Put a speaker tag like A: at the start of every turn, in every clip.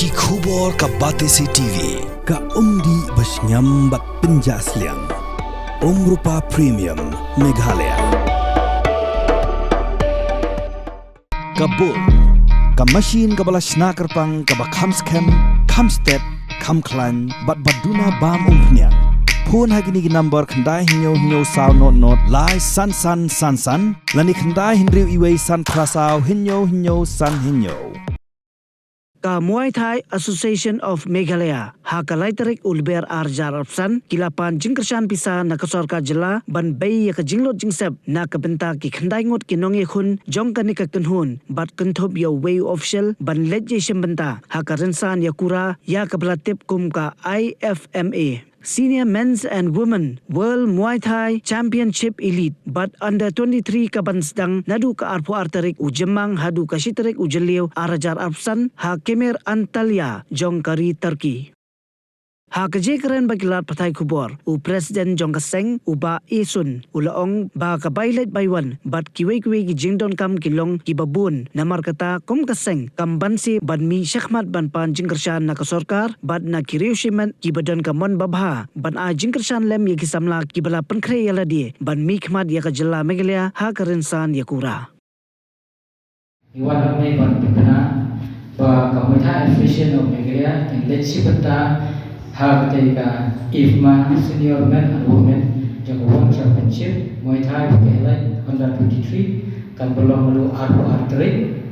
A: Ki khubor ka Batesi TV.
B: Ka umdi basnyambat penjaslian. Rupa Premium Meghalaya. Kabul. Ka machine ka balas snaker pang ka bakham scam, kham step, kham klan, bat baduna bam umpnyang. Phone hagini ki number khandai hinyo saw not lai san lani khandai hinriu iwei san prasau hinyo san hinyo.
C: Ka Muay Thai Association of Meghalaya hakalaitarik ulber arjar apsan kilapan jingkersan pisa nakasor ka jela ban bay ka jinglot jingsep na kabenta ki khandai ngot kinonge khun jong kanika kunhun bat kunthop yo way official ban legislation benta hakarensan yakura ya kablatip kum ka IFMA Senior Men's and Women World Muay Thai Championship Elite but under 23 kabansdang nadu ka arpo arterik ujemang hadu ka shiterik ujeliu arajar arpsan ha kemer Antalya jong kari Turkey. Ha kejekeren bagilat patai kubor u Presiden Jong Kaseng u ba isun ulaong ba kabailet baywan bat kiwe ki jingdon kam kilong kibabun namar kata kom Kaseng kambansi ban mi syakmat ban pan jingkershan na kasorkar bat na kiriushiman kibadon kamon babha ban a jingkershan lem ye kisamla kibala penkre yaladi ban mi khmat ya kajela Meghalaya ha karensan yakura.
D: Iwan may ban pipina ba Muay Thai Association of Meghalaya and let's see ha ketika IFMA Senior Men and Women Jagoan Championship Muay Thai Meghalaya under 23 kan belum lalu arpo arterik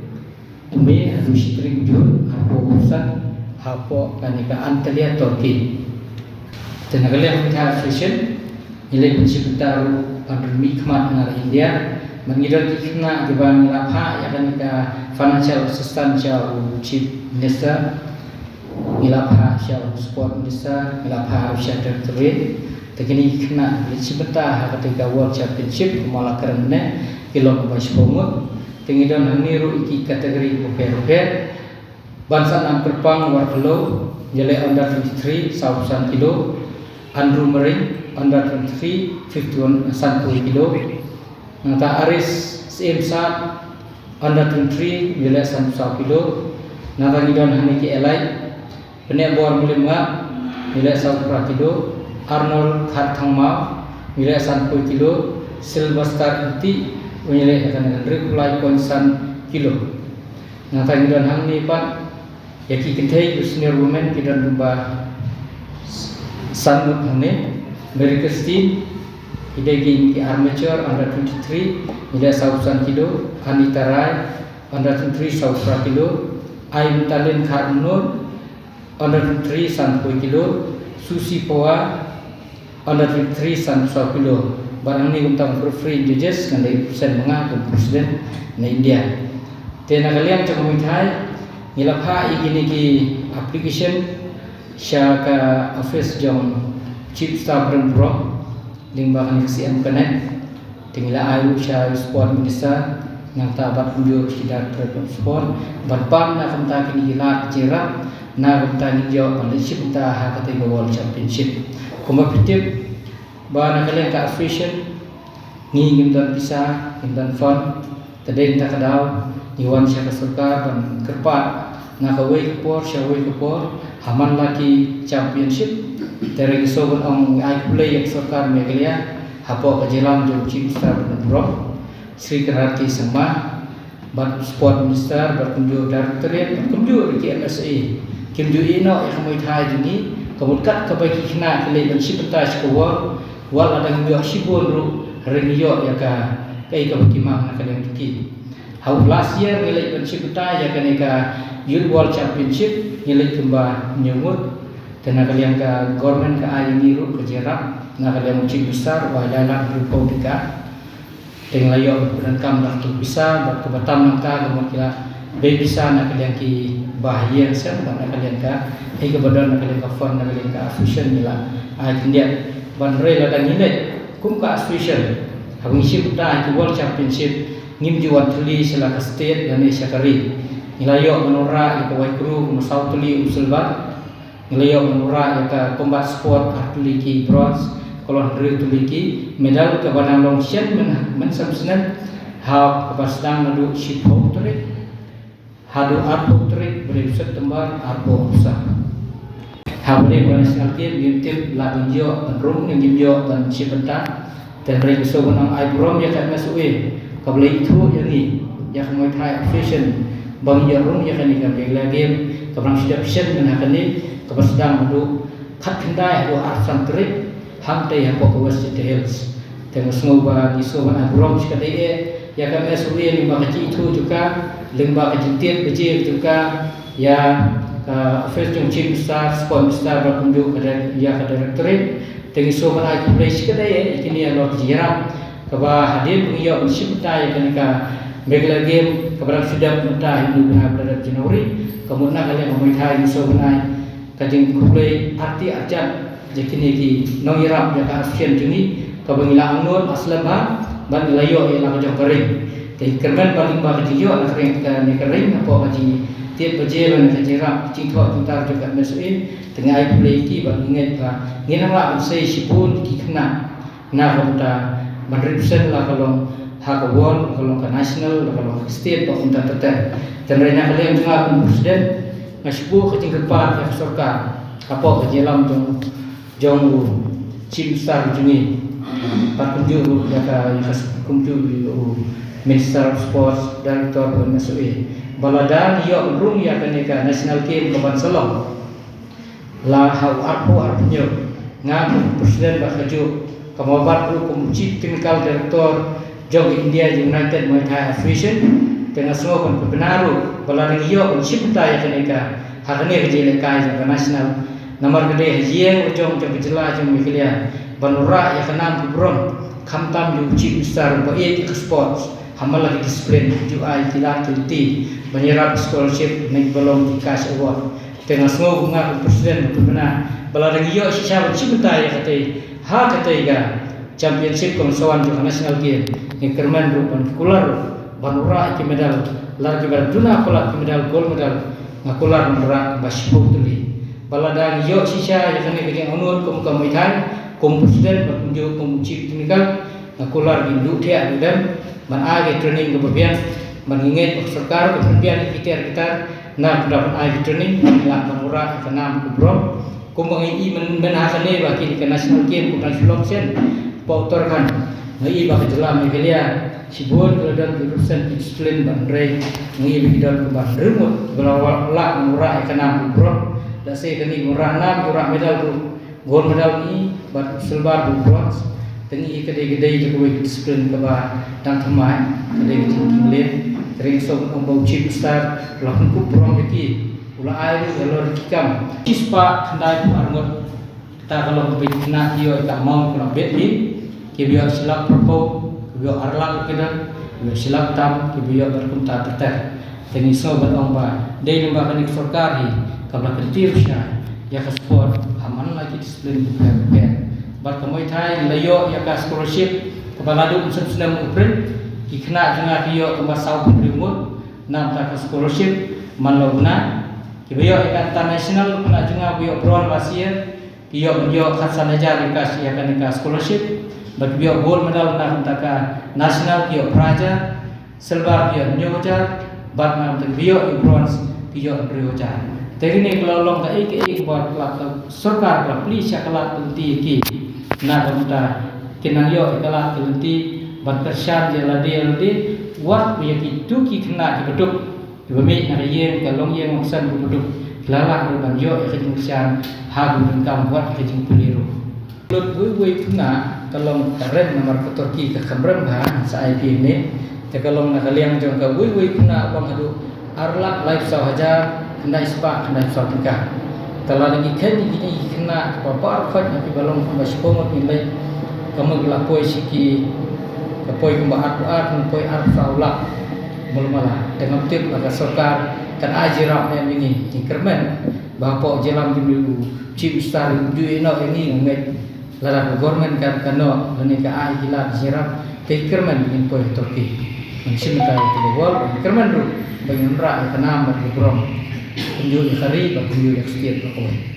D: umi adu shitring jun arpo urusan hapo kanika Antalya Turkey Tenagalia Muay Thai Association nilai pencipta pandemi kemat ngar India mengidol kikna jebang lapha ya kanika financial assistance chief minister milapha syal sport minister milapha Rusia Directorate tegini kena licibeta ketika World Championship mala kerenne kilom basbomut tengidon haniru iki kategori rupiah bansa nam perpang warkelo jele under 23 sausan kilo Andrew Mering under 23 51 kilo nata Aris Simsa under 23 jele 1 kilo nata ngidon haniki elai Penek bor mulimga nilai 1 kilo Arnold Kharthangma nilai 1 kilo Sylvester Inti nilai akan reply konsan kilo nah tadi dan hang ni pat yaki kentai senior women kidan lumba sanmut hane Mary Christine idegi ki armature under 23 nilai 1 kilo Anita Rai under 23 1 kilo Aim Talin Kharnur under 3 1 kilo Susi Poa under 3 1 kilo barang ni untang for free judges kan dari persen mengaku presiden na India tena kalian cak Muay Thai ngilapha igini ki application syaka office jong chief staff dan bro lingba kan CM connect tingila ayu sya sport minister yang tabat kunjur sidar sport barpam na kanta kini gilat jerak na kanta nijau pandisip ta ha kategori World Championship kompetitif ba na kalian ka association ni ngimdan bisa ngimdan fund tadeng ta kadaw niwan sya kasurka ban kerpat na kawai kapor syawai kapor haman laki championship tere gisogon ong ai play yak surkar Meghalaya hapo kajelam jom chief star bro Sri Karati Sangma bat sport minister berkunjung directorate berkunjung di MSA kimju ino yang Muay Thai ini kemudian kebaiki kena kelai bersiptas kewal wal ada ngjo sibon ru rengiyo ya ka kai kebaiki mang nak yang tiki how last year nilai bersiptas ya ka Youth World Championship nilai kembah nyumut dan kalian ka government ka ai ni ru kejerak nak kalian chief besar wa dalam republika teng layo dan kam dak tu bisa bak kebatam nang ka kila be bisa nak kalian ki bahaya sen nak kalian ka ai kebadan nak kalian ka fund nak kalian ka association nila ai India ban re la dan nilai kum ka association habung isi puta ki World Championship ngim juan tuli sela ka state dan syakari nilayo menora ka wai kru masau tuli usulbat nilayo menora ka combat sport atli ki bronze kolon dari tuliki medal ke banang longshen men samsenen ha kapasdang nadu ship hotore hadu arpo trik beri September arpo usah habari national game YouTube la injo penrung yang injo dan sibenta dan beri kesoban ang ibrom ya kan masui kabel itu yang ni ya Muay Thai official bang jarung ya kan ni kabel game kabrang siap siap menakan ni kabar sedang madu kat kendai do arsan trik hamtai hapo kawas details tengok semua isoban ibrom sekadai ya kan masui limba kecil itu juga limba kecil bejir juga ya official chief star sport star berkunjung ke ya ke direktorat tengi so mana aku place kedai ini ya lor jiram kaba hadir punya bersipta ya kan ka megla game kabarang sudah mentah ini benar pada Januari kemudian kalian Muay Thai so mana kajing kulai arti ajan jakini ki nongiram ya ka asian juni kabangila angon aslamha ban layo ya la kajong kering te kerman paling ba kajiyo na kering ka ni kering apa kaji tiap berjalan ke jerak cingkau tuntar juga mesuin tengah air peliki bang ingat ba nginang saya sipun kikna na kita merepresent lah kalau hakawon kalau ke nasional kalau ke state atau untuk tetap dan rena kalian juga presiden masih ke cingkepat ke sorka apa ke jelam jong chief star jungi pak kunjung ya ka kunjung Minister of Sports Director mesuin balada yo rung ya kaneka national game kaban salong la hau arpunyo ngam presiden bakaju kamabat ru chief technical director jog India United Muay Thai Association dengan semua pembenaru balada yo cipta ya kaneka hakane kejele kai ja national nomor gede hajieng ujong jog jela jong mikilia banura ya kanam kubron khamtam yu chief star bae sports hamal lagi disiplin UI tidak teliti menyerap scholarship naik belum cash award tengah semua bunga presiden benar balada iyo siapa cipta ya kata ya championship konsoan juga national game yang kerman rupan kular banura iki medal lagi berduna pula medal gold medal ngakular merak baspo tuli balada iyo sisa ya kan yang onur Muay Thai presiden berkunjung chief technical ngakular gindu dia dan age training kemudian mengingat serkar kemudian kita nak dapat age training lah murah kenam kubro kumbangi menahane bagi ke national game bukan selection pautorkan ngai bagi jelam megalia sibun dan urusan disiplin bandrai ngai bagi dan keban remut berawal lah murah kenam kubro dak se kini murah nam murah medal gold medal ni bat silver bronze tengi kedai-kedai juga disiplin keba dan temai kedai tinggi kering sok ombau chief star lakun kuprong beki ula air galor kikam kispa kendai pu arngot kita kalau betina dio tak mau kena beti kibio silap propo kibio arlak kedan kibio silap tam kibio berkunta terter tengi sok beromba dai lembaga nik sorkari kabla kertir sya ya ke sport aman lagi disiplin bukan bar Muay Thai layo ya ka scholarship kebaladu senang upren kikna janga bio ke basau primut nam ta scholarship manlogna kibiyo ya international kena janga bio bron Asia bio khasan aja dikas ya kan ka scholarship bagi bio gold medal nam ta ka national bio praja silver bio nyoja bat nam ta bio bronze bio brioja tegini kelolong ka ik buat lak सरकार का प्लीज सकला तुलती की ना बनता kinang yo ikala kelenti bantersan jeladi wat punya kitu ki kena ki beduk bumi na yen kalong yen ngsan beduk lala ban yo ikajungsan ha bungkam wat ikajung puliru lut bui kena kalong karen nomor Turki ke kamrem ha sa IP ni te kalong na kaliang jong ka bui kena bang hadu arlak live sahaja kena ispa kena sahaja telah lagi ini kena apa arfat nanti balong masih nilai kamu gelapoi siki kapoi kumbahat kapoi arfaula mulmala dengan tip laga sorkar kan ajirap yang ini kermen bapak jelam dulu chief star du ino ini ngai lara government kan kano lani ka ai hilap jirap ke kermen in poi Turki mungkin ka itu wal kermen ru bagi nra kanam bergrom kunjung hari kunjung setiap pokok